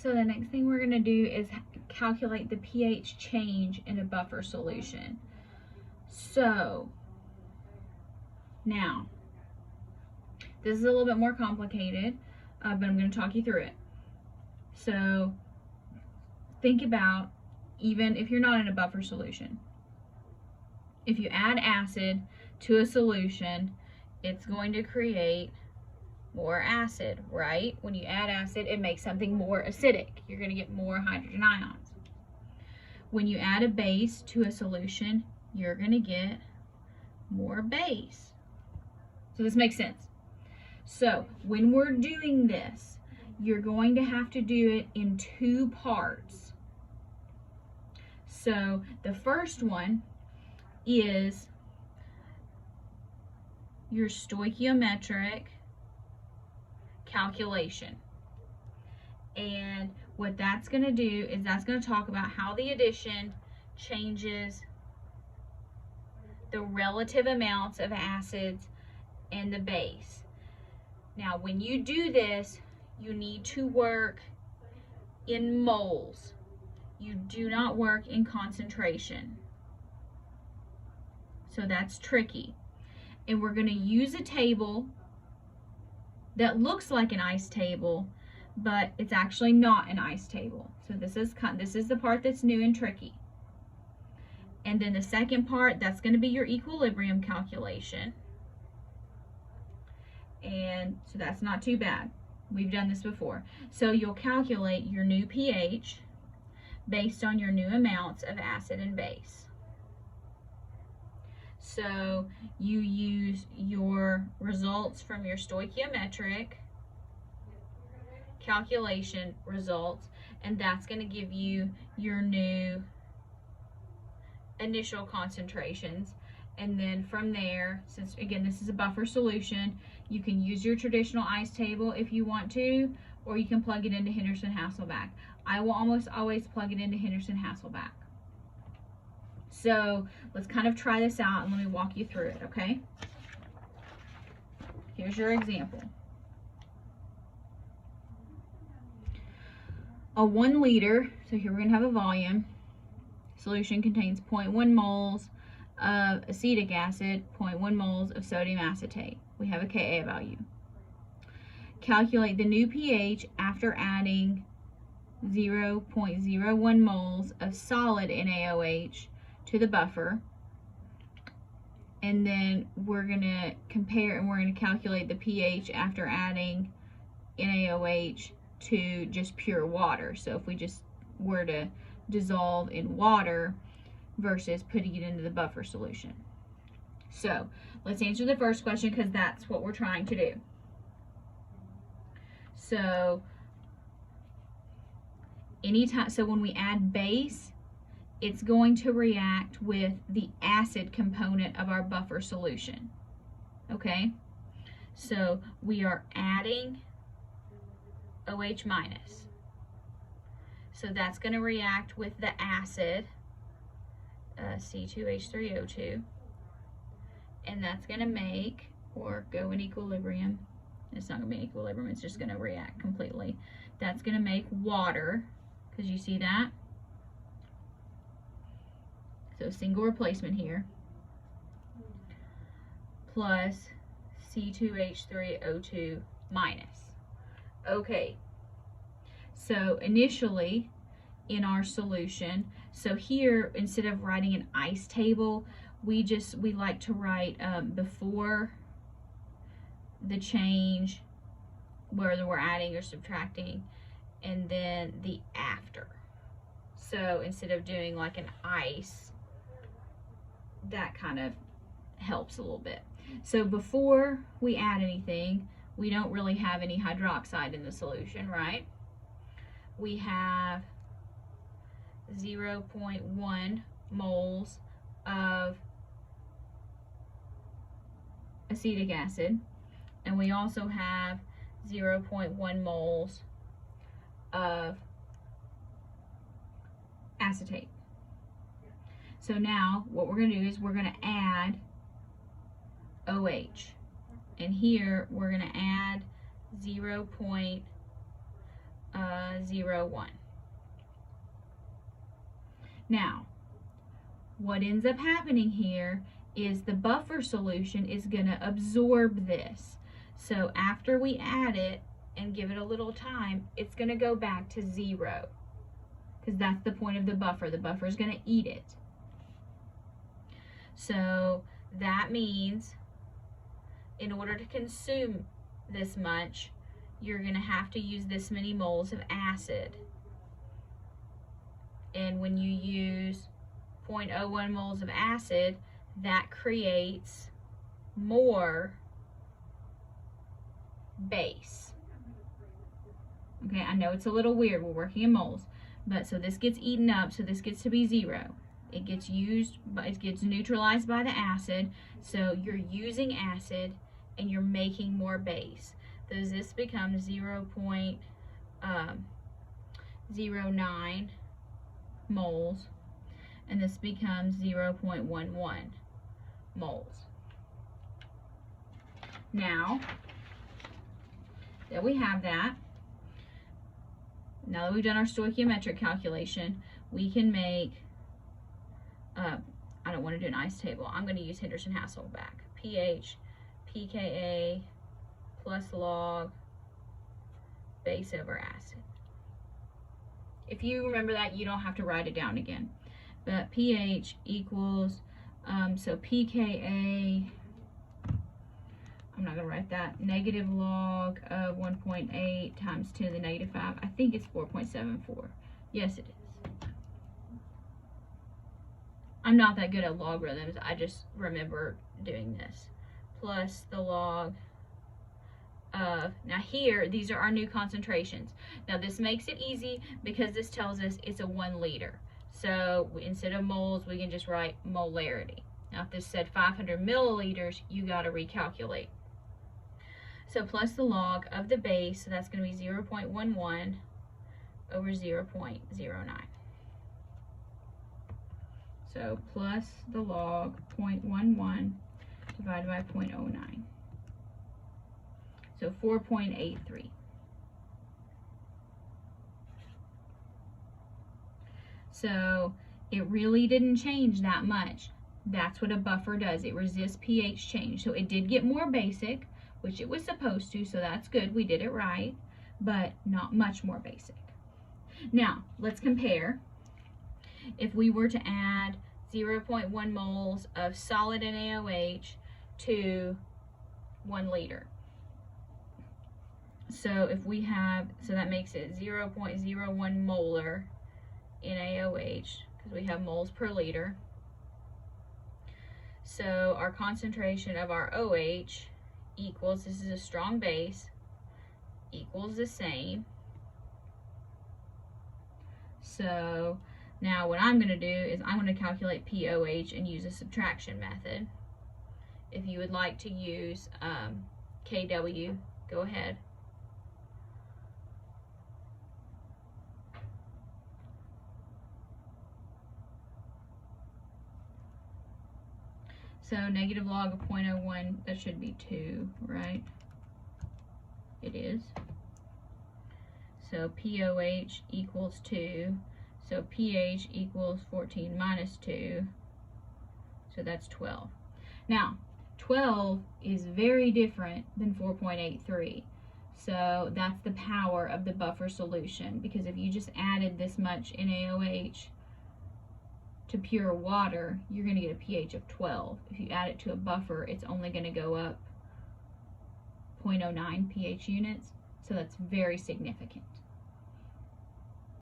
So the next thing we're going to do is calculate the pH change in a buffer solution. So now, this is a little bit more complicated, but I'm going to talk you through it. So think about, even if you're not in a buffer solution, if you add acid to a solution, it's going to create more acid, right? When you add acid, it makes something more acidic. You're going to get more hydrogen ions. When you add a base to a solution, you're going to get more base. So this makes sense. So when we're doing this, you're going to have to do it in two parts. So the first one is your stoichiometric calculation. And what that's going to do is that's going to talk about how the addition changes the relative amounts of acids and the base. Now, when you do this, you need to work in moles. You do not work in concentration. So that's tricky. And we're going to use a table that looks like an ice table, but it's actually not an ice table. So this is the part that's new and tricky. And then the second part, that's going to be your equilibrium calculation. And so that's not too bad. We've done this before. So you'll calculate your new pH based on your new amounts of acid and base. So you use your results from your stoichiometric calculation results, and that's going to give you your new initial concentrations. And then from there, since again this is a buffer solution, you can use your traditional ice table if you want to, or you can plug it into Henderson-Hasselbalch. I will almost always plug it into Henderson-Hasselbalch. So let's kind of try this out and let me walk you through it, okay? Here's your example. A 1 liter, so here we're going to have a volume, solution contains 0.1 moles of acetic acid, 0.1 moles of sodium acetate. We have a Ka value. Calculate the new pH after adding 0.01 moles of solid NaOH to the buffer. And then we're going to compare, and we're going to calculate the pH after adding NaOH to just pure water. So if we just were to dissolve in water versus putting it into the buffer solution. So let's answer the first question because that's what we're trying to do. So so when we add base, it's going to react with the acid component of our buffer solution. Okay? So we are adding OH minus. So that's going to react with the acid, C2H3O2, and that's going to make, or go in equilibrium. It's not going to be in equilibrium, it's just going to react completely. That's going to make water, because you see that? So single replacement here, plus C2H3O2 minus. Okay, so initially in our solution, so here instead of writing an ice table, we like to write before the change, whether we're adding or subtracting, and then the after. So instead of doing like an ice, that kind of helps a little bit. So before we add anything, we don't really have any hydroxide in the solution, right? We have 0.1 moles of acetic acid, and we also have 0.1 moles of acetate. So now what we're going to do is we're going to add OH, and here we're going to add 0.01 0.01. Now, what ends up happening here is the buffer solution is going to absorb this. So after we add it and give it a little time, it's going to go back to 0, because that's the point of the buffer. The buffer is going to eat it. So that means in order to consume this much, you're going to have to use this many moles of acid. And when you use 0.01 moles of acid, that creates more base. Okay, I know it's a little weird, we're working in moles, but so this gets eaten up, so this gets to be 0. It gets neutralized by the acid, so you're using acid and you're making more base. So this becomes 0.09 moles, and this becomes 0.11 moles. Now that we have that, now that we've done our stoichiometric calculation, we can make, I don't want to do an ice table. I'm going to use Henderson-Hasselbalch. pH, pKa plus log base over acid. If you remember that, you don't have to write it down again. But pH equals, so pKa, I'm not going to write that, negative log of 1.8 times 10 to the negative 5. I think it's 4.74. Yes, it is. I'm not that good at logarithms. I just remember doing this. Plus the log of, now here, these are our new concentrations. Now this makes it easy because this tells us it's a 1 liter. So instead of moles, we can just write molarity. Now if this said 500 milliliters, you got to recalculate. So plus the log of the base, so that's going to be 0.11 over 0.09. So plus the log 0.11 divided by 0.09. So 4.83. So it really didn't change that much. That's what a buffer does. It resists pH change. So it did get more basic, which it was supposed to, so that's good. We did it right, but not much more basic. Now, let's compare. If we were to add 0.1 moles of solid NaOH to 1 liter. So if we have, so that makes it 0.01 molar NaOH, because we have moles per liter. So our concentration of our OH equals, this is a strong base, equals the same. So now what I'm going to do is I'm going to calculate POH and use a subtraction method. If you would like to use KW, go ahead. So negative log of 0.01, that should be 2, right? It is. So POH equals 2. So pH equals 14 minus 2. So that's 12. Now, 12 is very different than 4.83. So that's the power of the buffer solution, because if you just added this much NaOH to pure water, you're going to get a pH of 12. If you add it to a buffer, it's only going to go up 0.09 pH units. So that's very significant.